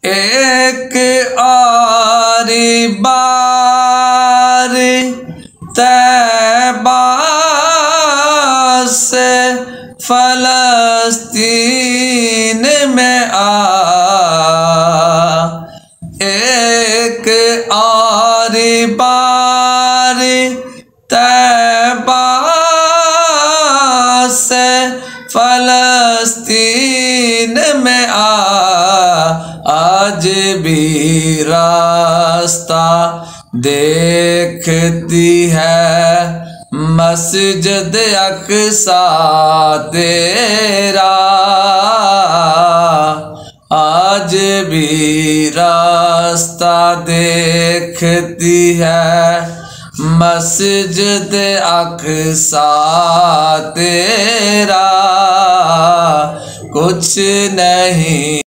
एक आरी बार तैबा से फलस्तीन में आ, एक आरी बार तैबा से फलस्तीन में आ, आज भी रास्ता देखती है मस्जिद अक्सा तेरा, आज भी रास्ता देखती है मस्जिद अक्सा तेरा, कुछ नहीं